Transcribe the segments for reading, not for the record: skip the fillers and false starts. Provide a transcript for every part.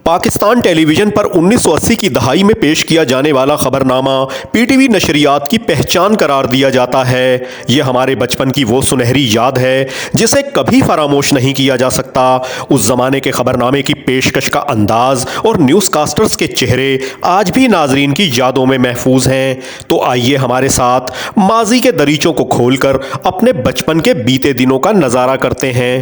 پاکستان ٹیلی vision پر 1980 کی دہائی میں پیش کیا جانے والا خبرنامہ پی ٹی وی نشریات کی پہچان قرار دیا جاتا ہے۔ یہ ہمارے بچپن کی وہ سنہری یاد ہے جسے کبھی فراموش نہیں کیا جا سکتا۔ اس زمانے کے خبرنامے کی پیشکش کا انداز اور نیوز کاسٹرز کے چہرے آج بھی ناظرین کی یادوں میں محفوظ ہیں۔ تو آئیے ہمارے ساتھ ماضی کے دریچوں کو کھول کر اپنے بچپن کے بیتے دنوں کا نظارہ کرتے ہیں۔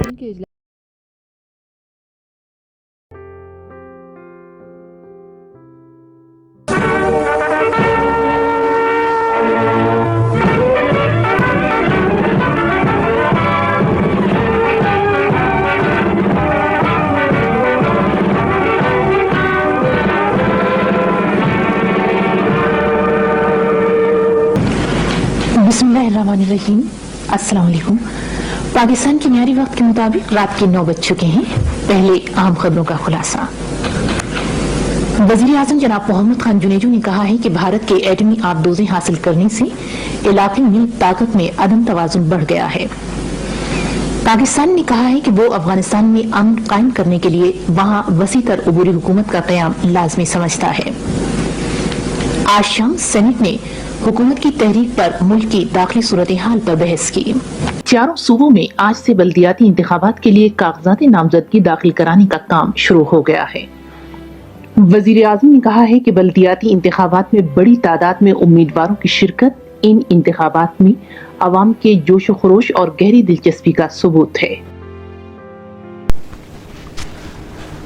بسم اللہ الرحمن الرحیم۔ السلام علیکم۔ پاکستان کی معیاری وقت کے مطابق رات کے 9 بج چکے ہیں۔ پہلے اہم خبروں کا خلاصہ۔ وزیر اعظم جناب محمد خان جنیجو نے کہا ہے کہ بھارت کے ایٹمی آبدوزیں حاصل کرنے سے علاقے میں طاقت میں عدم توازن بڑھ گیا ہے۔ پاکستان نے کہا ہے کہ وہ افغانستان میں امن قائم کرنے کے لیے وہاں وسیع تر عبوری حکومت کا قیام لازمی سمجھتا ہے۔ آج شام سینٹ نے حکومت کی تحریک پر ملک کی داخلی صورتحال پر بحث کی۔ چاروں صوبوں میں آج سے بلدیاتی انتخابات کے لیے کاغذات نامزدگی داخل کرانے کا کام شروع ہو گیا ہے۔ وزیر اعظم نے کہا ہے کہ بلدیاتی انتخابات میں بڑی تعداد میں امیدواروں کی شرکت ان انتخابات میں عوام کے جوش و خروش اور گہری دلچسپی کا ثبوت ہے۔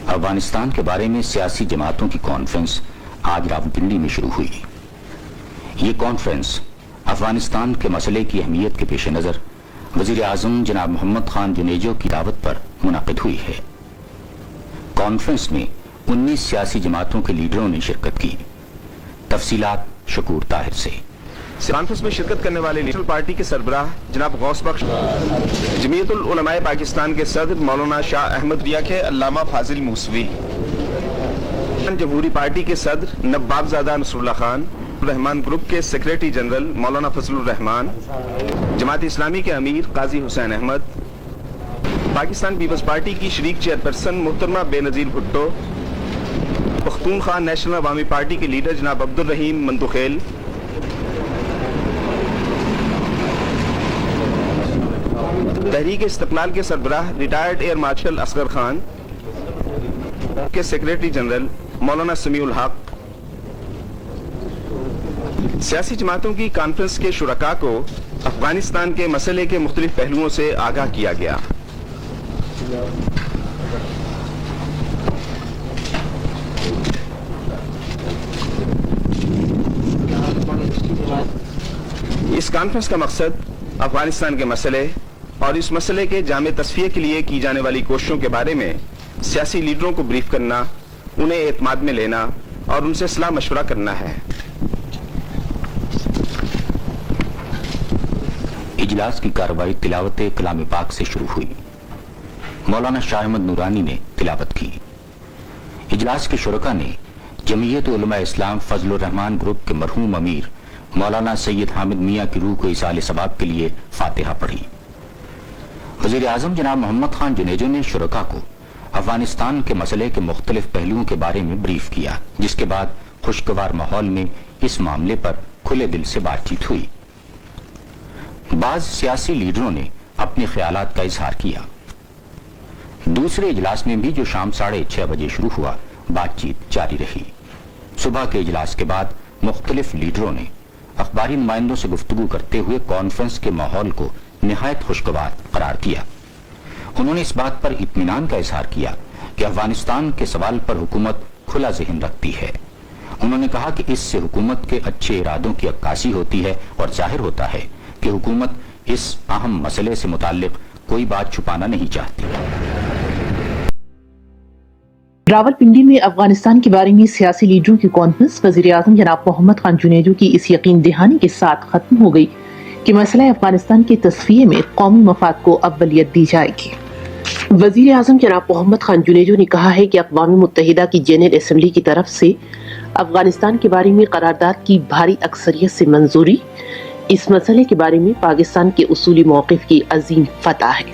افغانستان کے بارے میں سیاسی جماعتوں کی کانفرنس آج راولپنڈی میں شروع ہوئی۔ یہ کانفرنس افغانستان کے مسئلے کی اہمیت کے پیش نظر وزیر اعظم جناب محمد خان جنیجو کی دعوت پر منعقد ہوئی ہے۔ کانفرنس میں 19 سیاسی جماعتوں کے لیڈروں نے شرکت کی۔ تفصیلات شکور طاہر سے۔ کانفرنس میں شرکت کرنے والے نیشنل پارٹی کے سربراہ جناب غوث بخش، جمعیت العلماء پاکستان کے صدر مولانا شاہ احمد ریا کے علامہ فاضل موسوی، جمہوری پارٹی کے صدر نواب زادہ نصر اللہ خان، رحمان گروپ کے سیکریٹری جنرل مولانا فضل الرحمان، جماعت اسلامی کے امیر قاضی حسین احمد، پاکستان پیپلز پارٹی کی شریک چیئرپرسن محترمہ بے نظیر بھٹو، پختونخوا نیشنل عوامی پارٹی کے لیڈر جناب عبد الرحیم مندوخیل، تحریک استقلال کے سربراہ retired air marshal Asghar Khan کے سیکریٹری جنرل مولانا سمیع الحق۔ سیاسی جماعتوں کی کانفرنس کے شرکاء کو افغانستان کے مسئلے کے مختلف پہلوؤں سے آگاہ کیا گیا۔ اس کانفرنس کا مقصد افغانستان کے مسئلے اور اس مسئلے کے جامع تصفیہ کے لیے کی جانے والی کوششوں کے بارے میں سیاسی لیڈروں کو بریف کرنا، انہیں اعتماد میں لینا اور ان سے صلاح مشورہ کرنا ہے۔ اجلاس کی کارروائی تلاوت کلام پاک سے شروع ہوئی۔ مولانا شاہ احمد نورانی نے تلاوت کی۔ اجلاس کے شرکاء نے جمعیت علماء اسلام فضل الرحمان گروپ کے مرحوم امیر مولانا سید حامد میاں کی روح کو ایصال ثواب کے لیے فاتحہ پڑھی۔ وزیر اعظم جناب محمد خان جنیجو نے شرکاء کو افغانستان کے مسئلے کے مختلف پہلوؤں کے بارے میں بریف کیا، جس کے بعد خوشگوار ماحول میں اس معاملے پر کھلے دل سے بات چیت ہوئی۔ بعض سیاسی لیڈروں نے اپنے خیالات کا اظہار کیا۔ دوسرے اجلاس میں بھی جو شام 6:30 بجے شروع ہوا، بات چیت جاری رہی۔ صبح کے اجلاس کے بعد مختلف لیڈروں نے اخباری نمائندوں سے گفتگو کرتے ہوئے کانفرنس کے ماحول کو نہایت خوشگوار قرار دیا۔ انہوں نے اس بات پر اطمینان کا اظہار کیا کہ افغانستان کے سوال پر حکومت کھلا ذہن رکھتی ہے۔ انہوں نے کہا کہ اس سے حکومت کے اچھے ارادوں کی عکاسی ہوتی ہے اور ظاہر ہوتا ہے کہ حکومت اس اہم مسئلے سے متعلق کوئی بات چھپانا نہیں چاہتی۔ راولپنڈی میں افغانستان کے بارے میں سیاسی لیڈروں کی کانفرنس وزیر اعظم جناب محمد خان جنیجو کی اس یقین دہانی کے ساتھ ختم ہو گئی کہ مسئلہ افغانستان کے تصفیے میں قومی مفاد کو اولیت دی جائے گی۔ وزیر اعظم جناب محمد خان جنیجو نے کہا ہے کہ اقوام متحدہ کی جنرل اسمبلی کی طرف سے افغانستان کے بارے میں قرارداد کی بھاری اکثریت سے منظوری اس مسئلے کے بارے میں پاکستان کے اصولی موقف کی عظیم فتح ہے۔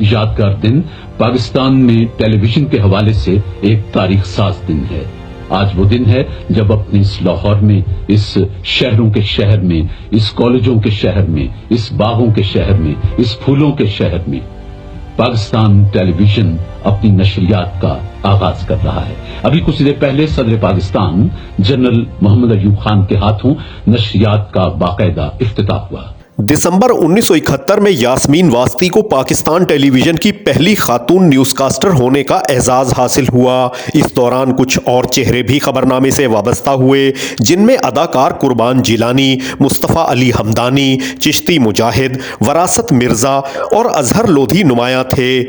یادگار دن پاکستان میں ٹیلی ویژن کے حوالے سے ایک تاریخ ساز دن ہے۔ آج وہ دن ہے جب اپنے اس لاہور میں، اس شہروں کے شہر میں، اس کالجوں کے شہر میں، اس باغوں کے شہر میں، اس پھولوں کے شہر میں پاکستان ٹیلی ویژن اپنی نشریات کا آغاز کر رہا ہے۔ ابھی کچھ دیر پہلے صدر پاکستان جنرل محمد ایوب خان کے ہاتھوں نشریات کا باقاعدہ افتتاح ہوا۔ دسمبر 1971 میں یاسمین واسطی کو پاکستان ٹیلی ویژن کی پہلی خاتون نیوز کاسٹر ہونے کا اعزاز حاصل ہوا۔ اس دوران کچھ اور چہرے بھی خبرنامے سے وابستہ ہوئے، جن میں اداکار قربان جیلانی، مصطفیٰ علی حمدانی، چشتی مجاہد، وراثت مرزا اور اظہر لودھی نمایاں تھے،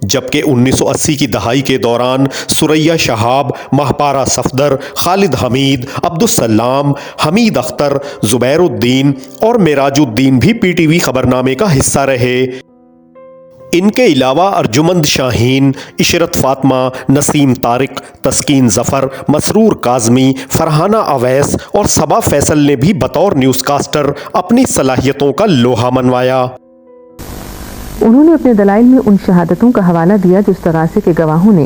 جبکہ 1980 کی دہائی کے دوران ثریا شہاب، مہپارہ صفدر، خالد حمید، عبدالسلام، حمید اختر، زبیر الدین اور معراج الدین بھی پی ٹی وی خبرنامے کا حصہ رہے۔ ان کے علاوہ ارجمند شاہین، عشرت فاطمہ، نسیم طارق، تسکین ظفر، مسرور کاظمی، فرحانہ اویس اور صبا فیصل نے بھی بطور نیوز کاسٹر اپنی صلاحیتوں کا لوہا منوایا۔ انہوں نے اپنے دلائل میں ان شہادتوں کا حوالہ دیا جو استغاثے کے گواہوں نے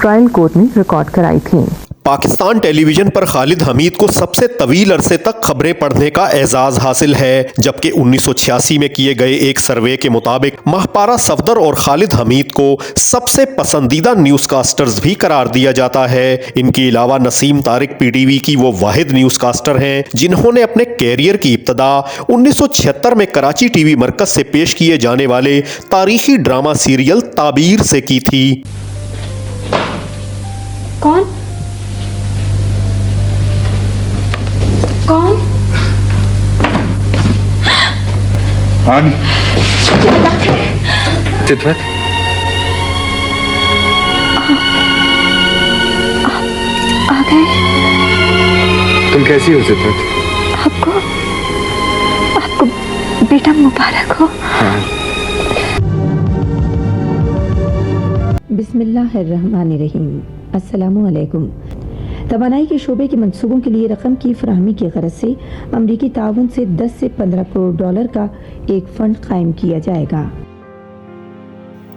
ٹرائل کورٹ میں ریکارڈ کرائی تھیں۔ پاکستان ٹیلی ویژن پر خالد حمید کو سب سے طویل عرصے تک خبریں پڑھنے کا اعزاز حاصل ہے، جبکہ 1986 میں کیے گئے ایک سروے کے مطابق مہپارہ صفدر اور خالد حمید کو سب سے پسندیدہ نیوز کاسٹرز بھی قرار دیا جاتا ہے۔ ان کے علاوہ نسیم طارق پی ٹی وی کی وہ واحد نیوز کاسٹر ہیں جنہوں نے اپنے کیریئر کی ابتدا 1976 میں کراچی ٹی وی مرکز سے پیش کیے جانے والے تاریخی ڈرامہ سیریل تعبیر سے کی تھی۔ کون؟ کون؟ چترت، آ گئے؟ تم کیسی ہو چترت؟ آپ کو بیٹا مبارک ہو۔ بسم اللہ الرحمن الرحیم۔ السلام علیکم۔ توانائی کے شعبے کے منصوبوں کے لیے رقم کی فراہمی کی غرض سے امریکی تعاون سے 10 سے 15 کروڑ ڈالر کا ایک فنڈ قائم کیا جائے گا۔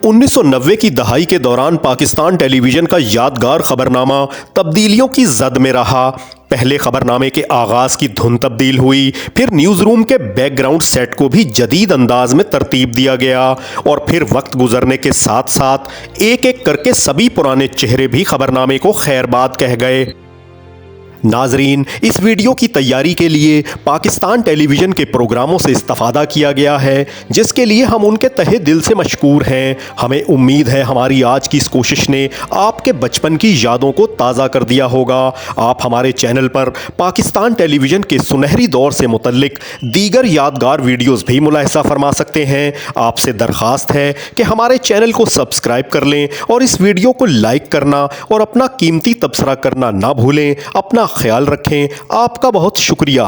1990 کی دہائی کے دوران پاکستان ٹیلی ویژن کا یادگار خبرنامہ تبدیلیوں کی زد میں رہا۔ پہلے خبرنامے کے آغاز کی دھن تبدیل ہوئی، پھر نیوز روم کے بیک گراؤنڈ سیٹ کو بھی جدید انداز میں ترتیب دیا گیا، اور پھر وقت گزرنے کے ساتھ ساتھ ایک ایک کر کے سبھی پرانے چہرے بھی خبرنامے کو خیر باد کہہ گئے۔ ناظرین، اس ویڈیو کی تیاری کے لیے پاکستان ٹیلی ویژن کے پروگراموں سے استفادہ کیا گیا ہے، جس کے لیے ہم ان کے تہہ دل سے مشکور ہیں۔ ہمیں امید ہے ہماری آج کی اس کوشش نے آپ کے بچپن کی یادوں کو تازہ کر دیا ہوگا۔ آپ ہمارے چینل پر پاکستان ٹیلی ویژن کے سنہری دور سے متعلق دیگر یادگار ویڈیوز بھی ملاحظہ فرما سکتے ہیں۔ آپ سے درخواست ہے کہ ہمارے چینل کو سبسکرائب کر لیں اور اس ویڈیو کو لائک کرنا اور اپنا قیمتی تبصرہ کرنا نہ بھولیں۔ اپنا خیال رکھیں۔ آپ کا بہت شکریہ۔